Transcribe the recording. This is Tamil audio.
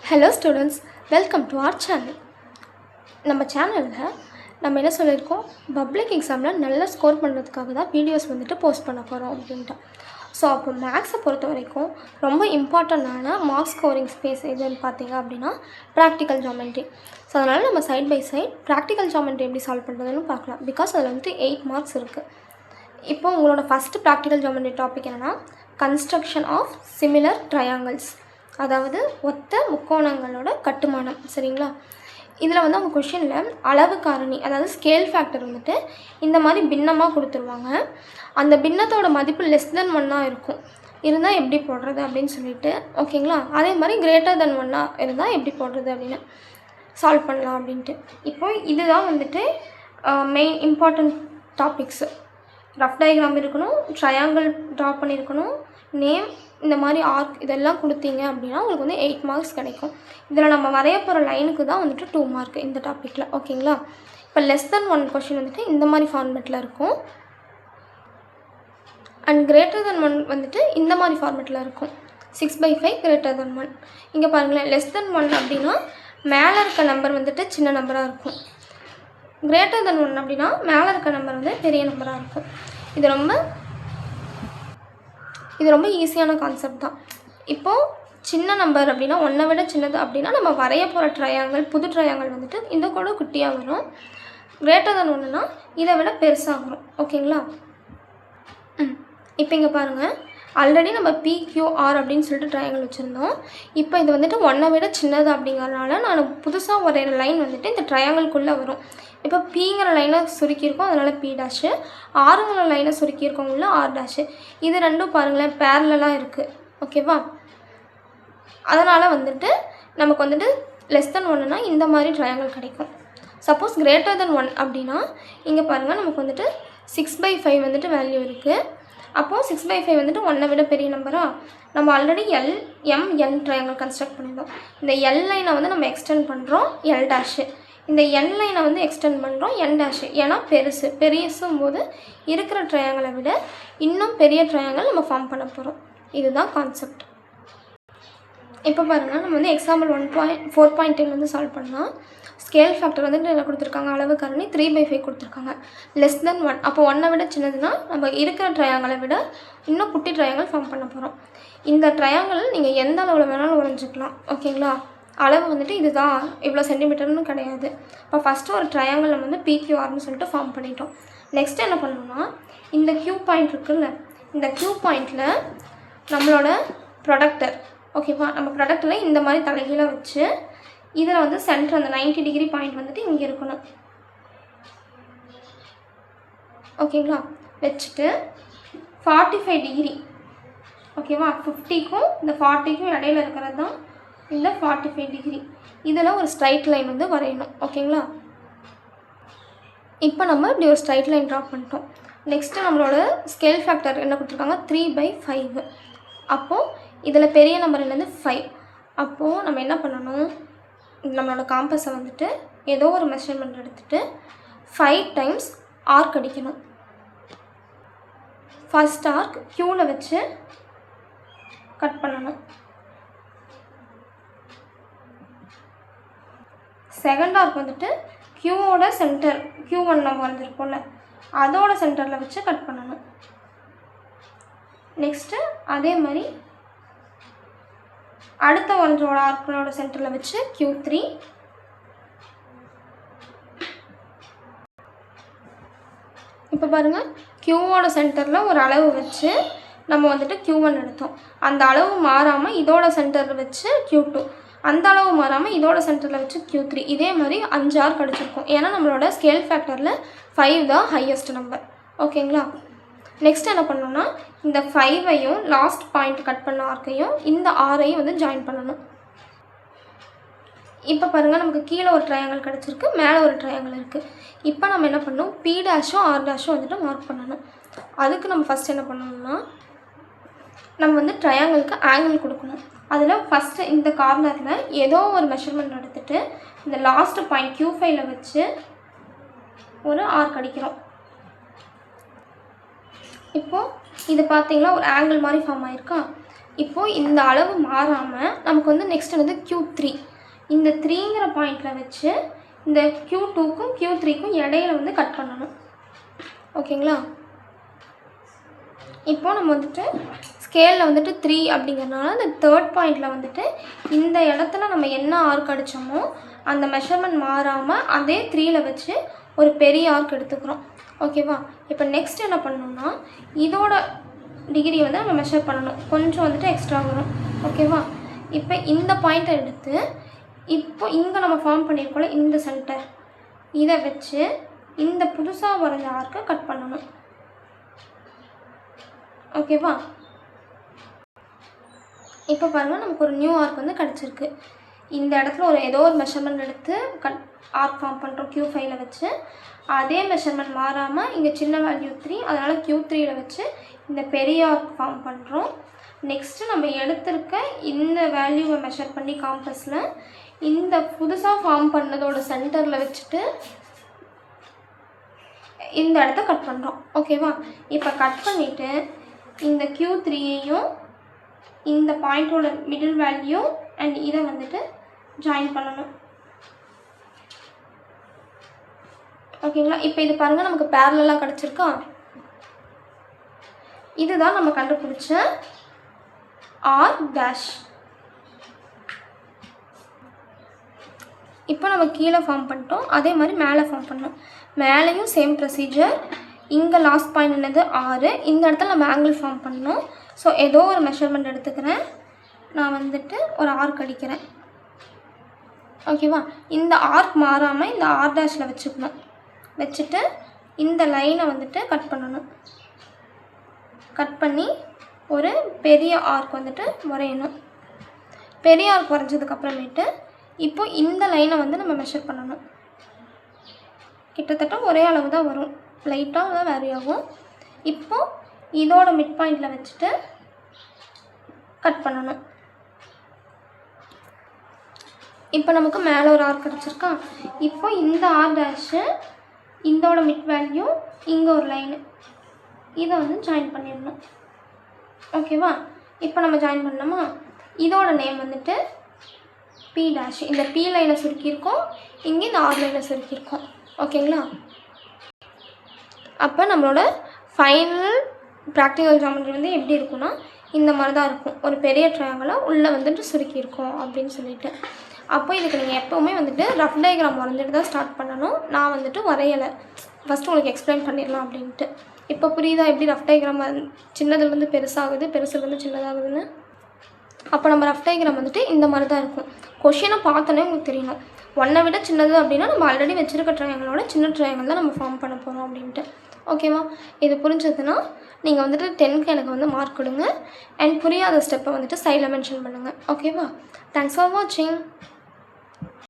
Hello students, welcome to our channel. நம்ம சேனலில் நம்ம என்ன சொல்லியிருக்கோம், பப்ளிக் எக்ஸாமில் நல்லா ஸ்கோர் பண்ணுறதுக்காக தான் வீடியோஸ் போஸ்ட் பண்ண போகிறோம் அப்படின்ட்டு. ஸோ அப்போ மேக்ஸை பொறுத்த வரைக்கும் ரொம்ப இம்பார்ட்டண்ட்டான மார்க்ஸ் ஸ்கோரிங் ஸ்பேஸ் எதுன்னு பார்த்தீங்க அப்படின்னா ப்ராக்டிக்கல் ஜாமெண்ட்ரி. ஸோ அதனால் நம்ம side by side practical geometry எப்படி சால்வ் பண்ணுறதுன்னு பார்க்கலாம். பிகாஸ் அதில் 8 மார்க்ஸ் இருக்குது. இப்போ உங்களோட ஃபஸ்ட்டு ப்ராக்டிக்கல் ஜாமெண்ட்ரி டாபிக் என்னென்னா கன்ஸ்ட்ரக்ஷன் ஆஃப் சிமிலர் ட்ரையாங்கிள்ஸ், அதாவது ஒத்த முக்கோணங்களோட கட்டுமானம். சரிங்களா? இதில் அவங்க கொஷினில் அளவு காரணி, அதாவது ஸ்கேல் ஃபேக்டர் இந்த மாதிரி பின்னமாக கொடுத்துருவாங்க. அந்த பின்னத்தோட மதிப்பு லெஸ் தென் 1 இருக்கும். இருந்தால் எப்படி போடுறது அப்படின்னு சொல்லிட்டு, ஓகேங்களா? அதே மாதிரி கிரேட்டர் தென் 1 இருந்தால் எப்படி போடுறது அப்படின்னு சால்வ் பண்ணலாம் அப்படின்ட்டு. இப்போ இதுதான் main important topics. Rough diagram இருக்கணும், ட்ரையாங்கிள் ட்ரா பண்ணியிருக்கணும், நேம், இந்த மாதிரி ஆர்க் இதெல்லாம் கொடுத்தீங்க அப்படின்னா உங்களுக்கு 8 மார்க்ஸ் கிடைக்கும். இதில் நம்ம வரைய போகிற லைனுக்கு தான் 2 மார்க் இந்த டாப்பிக்கில். ஓகேங்களா? இப்போ லெஸ் தென் 1 கொஷின் இந்த மாதிரி ஃபார்மேட்டில் இருக்கும். அண்ட் கிரேட்டர் தென் 1 இந்த மாதிரி ஃபார்மேட்டில் இருக்கும். 6/5 கிரேட்டர் தென் 1. இங்கே பாருங்களேன், லெஸ் தென் 1 அப்படின்னா மேலே இருக்க நம்பர் சின்ன நம்பராக இருக்கும். கிரேட்டர் தென் 1 அப்படின்னா மேலே இருக்க நம்பர் பெரிய நம்பராக இருக்கும். இது ரொம்ப ஈஸியான கான்செப்ட் தான். இப்போது சின்ன நம்பர் அப்படின்னா 1 விட சின்னது அப்படின்னா நம்ம வரைய போகிற ட்ரையாங்கிள், புது ட்ரையாங்கிள் இந்த கூட குட்டியாக வரும். கிரேட்டர் தென் 1னா இதை விட பெருசாக வரும். ஓகேங்களா? இப்போ இங்கே பாருங்கள், ஆல்ரெடி நம்ம PQR அப்படின்னு சொல்லிட்டு ட்ரையாங்கிள் வச்சுருந்தோம். இப்போ இது 1 விட சின்னது அப்படிங்கிறதுனால நான் புதுசாக வரைகிற லைன் இந்த ட்ரையாங்கிள்குள்ளே வரும். இப்போ Pங்கிற லைனை சுருக்கியிருக்கோம், அதனால் P'. Rங்கிற லைனை சுருக்கியிருக்கோம், உள்ள R'. இது ரெண்டும் பாருங்களேன் பேரலாக இருக்குது. ஓகேவா? அதனால் நமக்கு லெஸ் தென் 1னா இந்த மாதிரி ட்ரையாங்கிள் கிடைக்கும். சப்போஸ் கிரேட்டர் தென் 1 அப்படின்னா இங்கே பாருங்கள், நமக்கு 6/5 வேல்யூ இருக்குது. அப்போது 6/5 1 விட பெரிய நம்பரா. நம்ம ஆல்ரெடி LMN ட்ரையாங்கிள் கன்ஸ்ட்ரக்ட் பண்ணியிருந்தோம். இந்த L லைனை நம்ம எக்ஸ்டெண்ட் பண்ணுறோம் L'. இந்த N லைனை எக்ஸ்டெண்ட் பண்ணுறோம் N'. ஏன்னா பெருசும் போது இருக்கிற ட்ரையாங்கிளை விட இன்னும் பெரிய ட்ரையாங்கிள் நம்ம ஃபார்ம் பண்ண போகிறோம். இதுதான் கான்செப்ட். இப்போ பாருங்கள், நம்ம எக்ஸாம்பிள் 4.10 சால்வ் பண்ணால் ஸ்கேல் ஃபேக்டர் என்ன கொடுத்துருக்காங்க, அளவு காரணி 3/5 கொடுத்துருக்காங்க. லெஸ் தென் 1 அப்போ 1 விட சின்னதுன்னா நம்ம இருக்கிற ட்ரையாங்கிளை விட இன்னும் குட்டி ட்ரையாங்கிள் ஃபார்ம் பண்ண போகிறோம். இந்த ட்ரையாங்கிள் நீங்கள் எந்த அளவில் வேணாலும் வரைஞ்சிக்கலாம். ஓகேங்களா? அளவு இதுதான் இவ்வளோ சென்டிமீட்டர்னு கிடையாது. இப்போ ஃபஸ்ட்டு ஒரு ட்ரையாங்கிள் நம்ம PQRன்னு சொல்லிட்டு ஃபார்ம் பண்ணிட்டோம். நெக்ஸ்ட் என்ன பண்ணணும்னா, இந்த Q பாயிண்ட் இருக்குல்ல, இந்த Q பாயிண்டில் நம்மளோட ப்ரொடக்டர், ஓகேவா, நம்ம ப்ரொடக்டில் இந்த மாதிரி தலைகீழாக வச்சு இதில் சென்டர் அந்த 90 டிகிரி பாயிண்ட் இங்கே இருக்கணும். ஓகேங்களா? வச்சுட்டு 45 டிகிரி, ஓகேவா, 50க்கும் இந்த 40க்கும் இடையில இருக்கிறது தான் இந்த 45 டிகிரி. இதில் ஒரு ஸ்ட்ரைட் லைன் வரையணும். ஓகேங்களா? இப்போ நம்ம இப்படி ஒரு ஸ்ட்ரைட் லைன் ட்ரா பண்ணிட்டோம். நெக்ஸ்ட்டு நம்மளோட ஸ்கேல் ஃபேக்டர் என்ன கொடுத்துருக்காங்க, 3/5. அப்போது இதில் பெரிய நம்பர் 5. அப்போது நம்ம என்ன பண்ணணும், நம்மளோட காம்பஸை ஏதோ ஒரு மெஷர்மெண்ட் எடுத்துகிட்டு 5 டைம்ஸ் ஆர்க் அடிக்கணும். ஃபஸ்ட் ஆர்க் க்யூவில் வச்சு கட் பண்ணணும். செகண்ட் ஆர்க் க்யூவோட சென்டர், Q1 நம்ம வரைஞ்சிருப்போம்ல, அதோட சென்டரில் வச்சு கட் பண்ணணும். நெக்ஸ்ட்டு அதே மாதிரி அடுத்த வரைஞ்சோட ஆர்க்கோட சென்டரில் வச்சு Q3. இப்போ பாருங்கள், க்யூவோட சென்டரில் ஒரு அளவு வச்சு நம்ம Q1 எடுத்தோம். அந்த அளவு மாறாமல் இதோட சென்டரில் வச்சு Q2, அந்த அளவு மாறாமல் இதோட சென்டரில் வச்சு Q3. இதே மாதிரி 5 ஆர்க் அடிச்சிருக்கோம். ஏன்னா நம்மளோட ஸ்கேல் ஃபேக்டரில் 5 தான் ஹையஸ்ட் நம்பர். ஓகேங்களா? நெக்ஸ்ட் என்ன பண்ணணும்னா, இந்த 5ஐயும் லாஸ்ட் பாயிண்ட் கட் பண்ண ஆர்க்கையும் இந்த 6ஐயும் ஜாயின் பண்ணணும். இப்போ பாருங்கள், நமக்கு கீழே ஒரு ட்ரையாங்கிள் கிடச்சிருக்கு, மேலே ஒரு ட்ரையாங்கிள் இருக்குது. இப்போ நம்ம என்ன பண்ணணும், P' R' மார்க் பண்ணணும். அதுக்கு நம்ம ஃபஸ்ட் என்ன பண்ணணும்னா, நம்ம ட்ரையாங்கிளுக்கு ஆங்கிள் கொடுக்கணும். அதில் ஃபஸ்ட்டு இந்த கார்னரில் ஏதோ ஒரு மெஷர்மெண்ட் எடுத்துகிட்டு இந்த லாஸ்ட் பாயிண்ட் Q5ல வச்சு ஒரு ஆர்க் அடிக்கிறோம். இப்போது இது பார்த்தீங்கன்னா ஒரு ஆங்கிள் மாதிரி ஃபார்ம் ஆகிருக்கா. இப்போது இந்த அளவு மாறாமல் நமக்கு வந்து நெக்ஸ்ட் வந்து Q3 இந்த 3ங்கிற பாயிண்டில் வச்சு இந்த Q2க்கும் Q3க்கும் இடையில வந்து கட் பண்ணணும். ஓகேங்களா? இப்போது நம்ம வந்துட்டு ஸ்கேலில் வந்துட்டு 3 அப்படிங்கிறதுனால இந்த 3rd பாயிண்டில் வந்துட்டு இந்த இடத்துல நம்ம என்ன ஆர்க் அடித்தோமோ அந்த மெஷர்மெண்ட் மாறாமல் அதே 3ல வச்சு ஒரு பெரிய ஆர்க் எடுத்துக்கிறோம். ஓகேவா? இப்போ நெக்ஸ்ட் என்ன பண்ணணும்னா இதோட டிகிரி வந்து நம்ம மெஷர் பண்ணணும். கொஞ்சம் வந்துட்டு எக்ஸ்ட்ரா வரும். ஓகேவா? இப்போ இந்த பாயிண்ட்டை எடுத்து இப்போ இங்கே நம்ம ஃபார்ம் பண்ணியிருக்கோம்ல இந்த சென்டர் இதை வச்சு இந்த புதுசாக வரைஞ்ச ஆர்க்கை கட் பண்ணணும். ஓகேவா? இப்போ பாருங்கள் நமக்கு ஒரு நியூ ஆர்க் வந்து கிடச்சிருக்கு. இந்த இடத்துல ஏதோ ஒரு மெஷர்மெண்ட் எடுத்து ஆர்க் ஃபார்ம் பண்ணுறோம் Q5ல வச்சு. அதே மெஷர்மெண்ட் மாறாமல் இங்கே சின்ன வேல்யூ 3 அதனால் Q3ல வச்சு இந்த பெரிய ஆர்க் ஃபார்ம் பண்ணுறோம். நெக்ஸ்ட்டு நம்ம எடுத்திருக்க இந்த வேல்யூவை மெஷர் பண்ணி காம்பஸில் இந்த புதுசாக ஃபார்ம் பண்ணதோட சென்டரில் வச்சுட்டு இந்த இடத்த கட் பண்ணுறோம். ஓகேவா? இப்போ கட் பண்ணிவிட்டு இந்த Q3யையும் இந்த பாயிண்டோட மிடில் வேல்யூ அண்ட் இதை வந்துட்டு ஜாயின் பண்ணணும். ஓகேங்களா? இப்போ இது பாருங்கள் நமக்கு பேரலாக கிடச்சிருக்கா? இதுதான் நம்ம கண்டுபிடிச்ச R'. இப்போ நம்ம கீழே ஃபார்ம் பண்ணிட்டோம். அதே மாதிரி மேலே ஃபார்ம் பண்ணோம். மேலேயும் சேம் ப்ரொசீஜர். இங்கே லாஸ்ட் பாயிண்ட் என்னது 6. இந்த இடத்துல நம்ம ஆங்கிள் ஃபார்ம் பண்ணணும். ஸோ ஏதோ ஒரு மெஷர்மெண்ட் எடுத்துக்கிறேன். நான் வந்துட்டு ஒரு ஆர்க் அடிக்கிறேன். ஓகேவா? இந்த ஆர்க் மாறாமல் இந்த R' வச்சுக்கணும். வச்சுட்டு இந்த லைனை வந்துட்டு கட் பண்ணணும். கட் பண்ணி ஒரு பெரிய ஆர்க் வந்துட்டு வரையணும். பெரிய ஆர்க் வரைஞ்சதுக்கப்புறமேட்டு இப்போ இந்த லைனை வந்து நம்ம மெஷர் பண்ணணும். கிட்டத்தட்ட ஒரே அளவு தான் வரும். லைட்டாக தான் வேரி ஆகும். இப்போது இதோட மிட் பாயிண்டில் வச்சுட்டு கட் பண்ணணும். இப்போ நமக்கு மேலே ஒரு ஆர்க் கிடச்சிருக்கா? இப்போ இந்த R' இதோட மிட் வேல்யூ இங்கே ஒரு லைனு இதை வந்து ஜாயின் பண்ணிடணும். ஓகேவா? இப்போ நம்ம ஜாயின் பண்ணோமா? இதோட நேம் வந்துட்டு P'. இந்த P லைனை சுருக்கியிருக்கோம். இங்கே இந்த R லைனை சுருக்கியிருக்கோம். ஓகேங்களா? அப்போ நம்மளோட ஃபைனல் ப்ராக்டிக்கல் ஜாமெட்ரி வந்து எப்படி இருக்குன்னா இந்த மாதிரி தான் இருக்கும். ஒரு பெரிய ட்ரையாங்கிளை உள்ளே வந்துட்டு சுருக்கியிருக்கோம் அப்படின்னு சொல்லிட்டு. அப்போ இதுக்கு நீங்கள் எப்போவுமே வந்துட்டு ரஃப் டயக்ராம் வரைஞ்சிட்டு தான் ஸ்டார்ட் பண்ணணும். நான் வந்துட்டு வரையலை. ஃபஸ்ட்டு உங்களுக்கு எக்ஸ்பிளைன் பண்ணிடலாம் அப்படின்ட்டு. இப்போ புரியுதா எப்படி ரஃப் டயக்ராம் சின்னதுலேருந்து பெருசாகுது, பெருசுலேருந்து சின்னதாகுதுன்னு? அப்போ நம்ம ரஃப் டயக்ராம் வந்துட்டு இந்த மாதிரி தான் இருக்கும். கொஷினை பார்த்தோன்னே உங்களுக்கு தெரியணும். 1 விட சின்னது அப்படின்னா நம்ம ஆல்ரெடி வச்சுருக்க ட்ரையாங்கிளோட சின்ன ட்ரையாங்கிள் தான் நம்ம ஃபார்ம் பண்ண போகிறோம் அப்படின்ட்டு. ஓகேவா? இது புரிஞ்சதுன்னா நீங்கள் வந்துட்டு 10க்கு எனக்கு வந்து மார்க் கொடுங்க. அண்ட் புரியாத ஸ்டெப்பை வந்துட்டு சைடில் மென்ஷன் பண்ணுங்கள். ஓகேவா? தேங்க்ஸ் ஃபார் வாட்சிங்.